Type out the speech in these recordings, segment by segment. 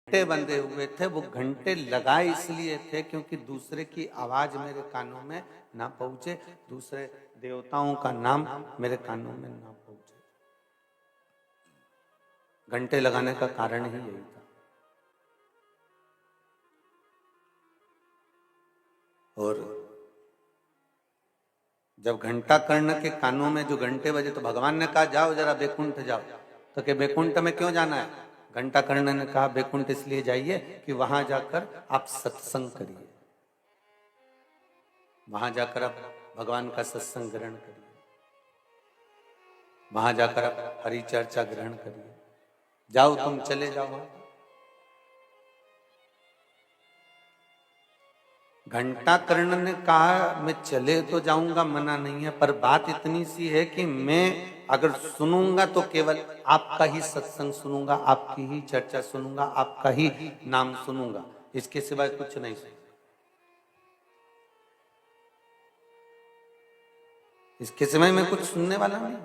घंटे बंधे हुए थे, वो घंटे लगाए इसलिए थे क्योंकि दूसरे की आवाज मेरे कानों में ना पहुंचे, दूसरे देवताओं का नाम मेरे कानों में ना पहुंचे। घंटे लगाने का कारण ही यही था। और जब घंटा कर्ण के कानों में जो घंटे बजे तो भगवान ने कहा जाओ जरा बैकुंठ जाओ। तो कि बैकुंठ में क्यों जाना है? घंटा कर्ण ने कहा बैकुंठ इसलिए जाइए कि वहां जाकर आप सत्संग करिए, वहां जाकर आप भगवान का सत्संग ग्रहण करिए, वहां जाकर आप हरि चर्चा ग्रहण करिए। जाओ तुम चले जाओ। घंटा कर्ण ने कहा मैं चले तो जाऊंगा, मना नहीं है, पर बात इतनी सी है कि मैं अगर सुनूंगा तो केवल आपका ही सत्संग सुनूंगा, आपकी ही चर्चा सुनूंगा, आपका ही नाम सुनूंगा, इसके सिवाय कुछ नहीं सुनूंगा। इसके सिवाय मैं कुछ सुनने वाला नहीं।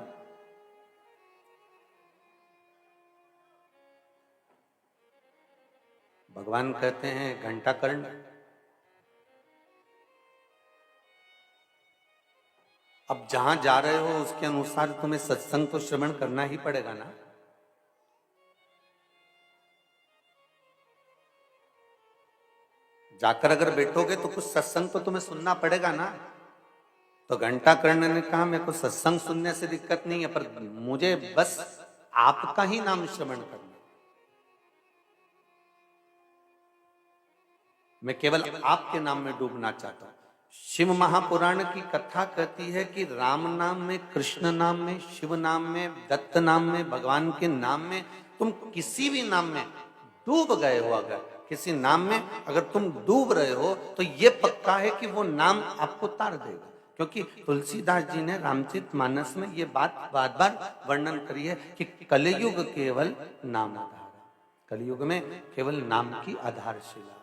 भगवान कहते हैं घंटा कर्ण, अब जहां जा रहे हो उसके अनुसार तुम्हें सत्संग तो श्रवण करना ही पड़ेगा ना। जाकर अगर बैठोगे तो कुछ सत्संग तो तुम्हें सुनना पड़ेगा ना। तो घंटा कर्ण ने कहा मेरे को सत्संग सुनने से दिक्कत नहीं है, पर मुझे बस आपका ही नाम श्रवण करना, मैं केवल आपके नाम में डूबना चाहता हूं। शिव महापुराण की कथा कहती है कि राम नाम में, कृष्ण नाम में, शिव नाम में, दत्त नाम में, भगवान के नाम में, तुम किसी भी नाम में डूब गए हो, अगर किसी नाम में अगर तुम डूब रहे हो तो ये पक्का है कि वो नाम आपको तार देगा। क्योंकि तुलसीदास जी ने रामचरितमानस में ये बात बार बार वर्णन करी है कि कलयुग केवल नाम आधार, कलयुग में केवल नाम की आधारशिला।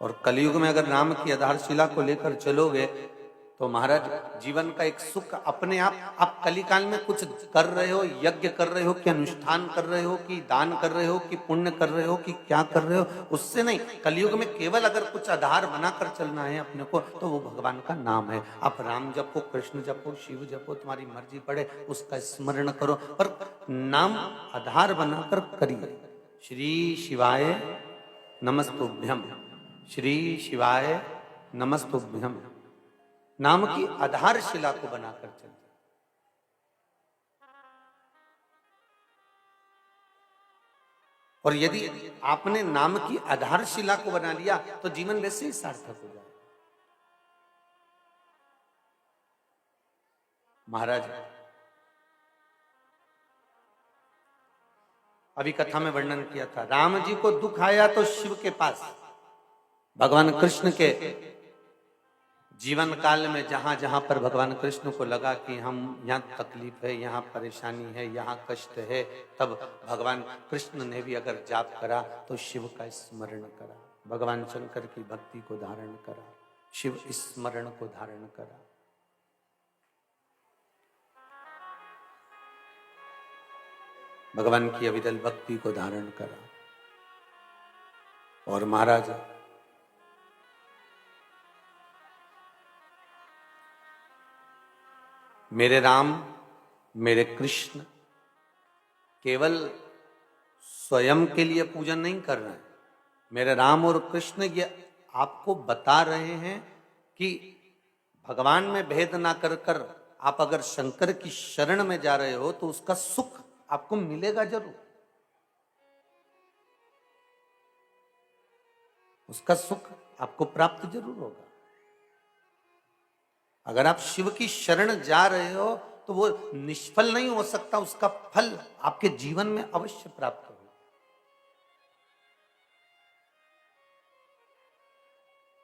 और कलयुग में अगर नाम की आधारशिला को लेकर चलोगे तो महाराज जीवन का एक सुख अपने आप कलिकाल में कुछ कर रहे हो, यज्ञ कर रहे हो कि अनुष्ठान कर रहे हो कि दान कर रहे हो कि पुण्य कर रहे हो कि क्या कर रहे हो, उससे नहीं। कलयुग में केवल अगर कुछ आधार बनाकर चलना है अपने को तो वो भगवान का नाम है। आप राम जपो, कृष्ण जपो, शिव जपो, तुम्हारी मर्जी पड़े, उसका स्मरण करो, पर नाम आधार बनाकर करिए। श्री शिवाय नमस्तुभ्यम, श्री शिवाय नमस्तुभ्यम, नाम की आधारशिला को बनाकर चलिए। और यदि आपने नाम की आधारशिला को बना लिया तो जीवन वैसे ही सार्थक हो जाए। महाराज अभी कथा में वर्णन किया था, राम जी को दुख आया तो शिव के पास, भगवान कृष्ण के जीवन काल में जहां जहां पर भगवान कृष्ण को लगा कि हम यहाँ तकलीफ है, यहाँ परेशानी है, यहाँ कष्ट है, तब भगवान कृष्ण ने भी अगर जाप करा तो शिव का स्मरण करा, भगवान शंकर की भक्ति को धारण करा, शिव स्मरण को धारण करा। भगवान की अविरल भक्ति को धारण करा। और महाराज मेरे राम मेरे कृष्ण केवल स्वयं के लिए पूजन नहीं कर रहे हैं, मेरे राम और कृष्ण ये आपको बता रहे हैं कि भगवान में भेद ना कर कर आप अगर शंकर की शरण में जा रहे हो तो उसका सुख आपको मिलेगा जरूर, उसका सुख आपको प्राप्त जरूर होगा। अगर आप शिव की शरण जा रहे हो तो वो निष्फल नहीं हो सकता, उसका फल आपके जीवन में अवश्य प्राप्त हो।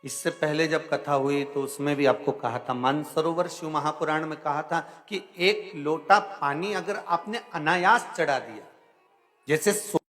इससे पहले जब कथा हुई तो उसमें भी आपको कहा था, मानसरोवर शिव महापुराण में कहा था कि एक लोटा पानी अगर आपने अनायास चढ़ा दिया, जैसे